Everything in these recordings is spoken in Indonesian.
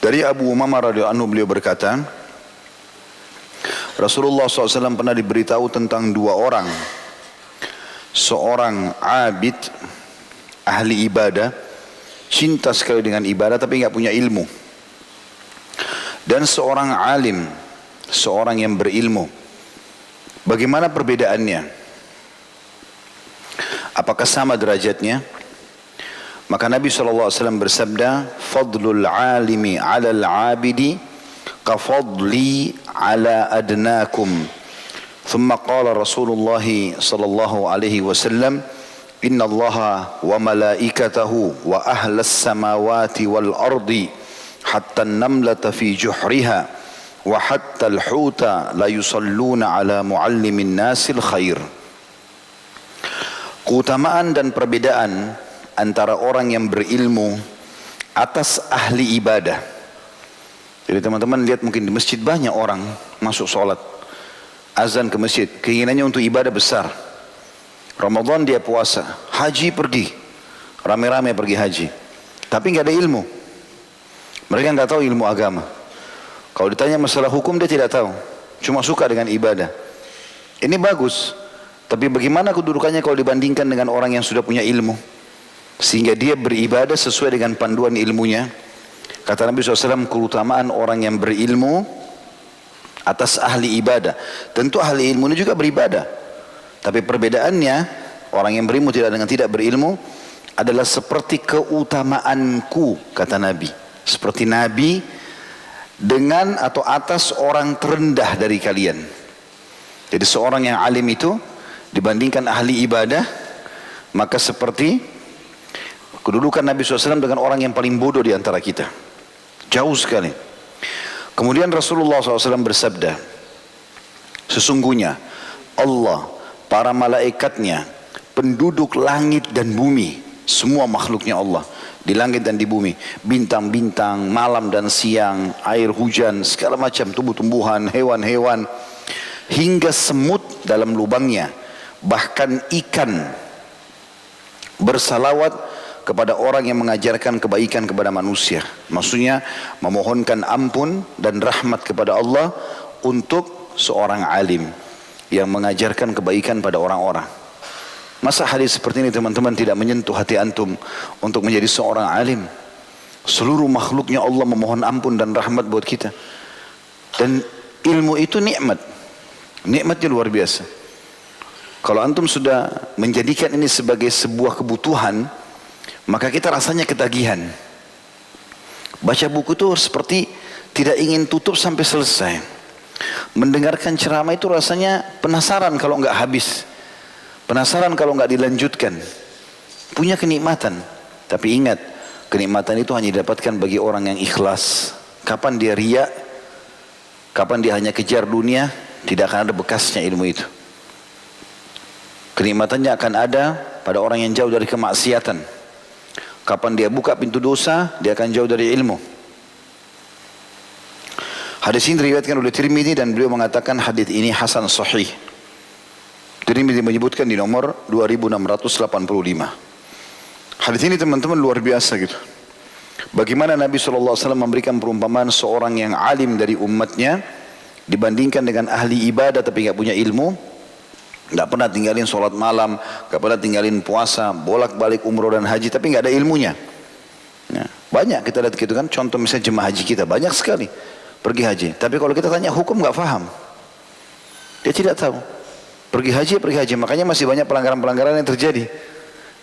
Dari Abu Umamah radhiyallahu anhu, beliau berkata, Rasulullah SAW pernah diberitahu tentang dua orang. Seorang abid, ahli ibadah, cinta sekali dengan ibadah tapi nggak punya ilmu. Dan seorang alim, seorang yang berilmu. Bagaimana perbedaannya? Apakah sama derajatnya? Maka Nabi SAW bersabda, Fadlul alimi ala al-abidi kafadli ala adnakum. Thumma qala Rasulullah sallallahu alaihi wasallam, Inna allaha wa malaikatahu wa ahlas samawati wal ardi hatta an-namlata fi juhriha wa hatta al-huta la yusalluna ala muallimin nasil khair. Keutamaan dan perbedaan antara orang yang berilmu atas ahli ibadah. Jadi teman-teman lihat, mungkin di masjid banyak orang masuk sholat, azan ke masjid, keinginannya untuk ibadah besar. Ramadan dia puasa, haji pergi, rame-rame pergi haji, tapi nggak ada ilmu. Mereka nggak tahu ilmu agama. Kalau ditanya masalah hukum dia tidak tahu, cuma suka dengan ibadah. Ini bagus, tapi bagaimana kedudukannya kalau dibandingkan dengan orang yang sudah punya ilmu, sehingga dia beribadah sesuai dengan panduan ilmunya? Kata Nabi SAW, keutamaan orang yang berilmu atas ahli ibadah. Tentu ahli ilmu ini juga beribadah, tapi perbedaannya, orang yang berilmu dengan tidak berilmu adalah seperti keutamaanku, kata Nabi. Seperti Nabi dengan atau atas orang terendah dari kalian. Jadi seorang yang alim itu dibandingkan ahli ibadah, maka seperti kedudukan Nabi SAW dengan orang yang paling bodoh di antara kita. Jauh sekali. Kemudian Rasulullah SAW bersabda, sesungguhnya Allah, para malaikatnya, penduduk langit dan bumi, semua makhluknya Allah, di langit dan di bumi, bintang-bintang, malam dan siang, air hujan, segala macam tumbuh-tumbuhan, hewan-hewan, hingga semut dalam lubangnya, bahkan ikan bersalawat kepada orang yang mengajarkan kebaikan kepada manusia. Maksudnya memohonkan ampun dan rahmat kepada Allah untuk seorang alim yang mengajarkan kebaikan pada orang-orang. Masa hadis seperti ini teman-teman tidak menyentuh hati antum untuk menjadi seorang alim? Seluruh makhluknya Allah memohon ampun dan rahmat buat kita. Dan ilmu itu nikmat. Nikmatnya luar biasa. Kalau antum sudah menjadikan ini sebagai sebuah kebutuhan, maka kita rasanya ketagihan. Baca buku itu seperti tidak ingin tutup sampai selesai. Mendengarkan ceramah itu rasanya penasaran kalau nggak habis, penasaran kalau nggak dilanjutkan. Punya kenikmatan, tapi ingat, kenikmatan itu hanya didapatkan bagi orang yang ikhlas. Kapan dia riya, kapan dia hanya kejar dunia, tidak akan ada bekasnya ilmu itu. Kenikmatannya akan ada pada orang yang jauh dari kemaksiatan. Kapan dia buka pintu dosa, dia akan jauh dari ilmu. Hadis ini diriwayatkan oleh Tirmidzi dan beliau mengatakan hadis ini hasan sahih. Tirmidzi menyebutkan di nomor 2685. Hadis ini teman-teman luar biasa gitu. Bagaimana Nabi SAW memberikan perumpamaan seorang yang alim dari umatnya dibandingkan dengan ahli ibadah tapi nggak punya ilmu. Tidak pernah tinggalin sholat malam, tidak pernah tinggalin puasa, bolak-balik umroh dan haji, tapi nggak ada ilmunya. Nah, banyak kita lihat gitu kan, contoh misalnya jemaah haji kita, banyak sekali pergi haji. Tapi kalau kita tanya hukum nggak paham, dia tidak tahu. Pergi haji, makanya masih banyak pelanggaran-pelanggaran yang terjadi.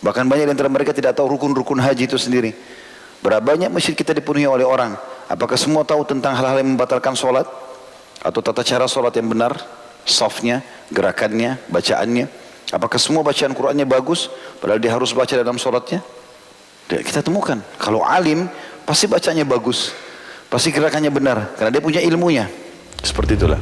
Bahkan banyak di antara mereka tidak tahu rukun-rukun haji itu sendiri. Berapa banyak masjid kita dipenuhi oleh orang, apakah semua tahu tentang hal-hal yang membatalkan sholat? Atau tata cara sholat yang benar? Safnya, gerakannya, bacaannya. Apakah semua bacaan Qur'annya bagus padahal dia harus baca dalam sholatnya? Kita temukan kalau alim pasti bacanya bagus, pasti gerakannya benar karena dia punya ilmunya. Seperti itulah.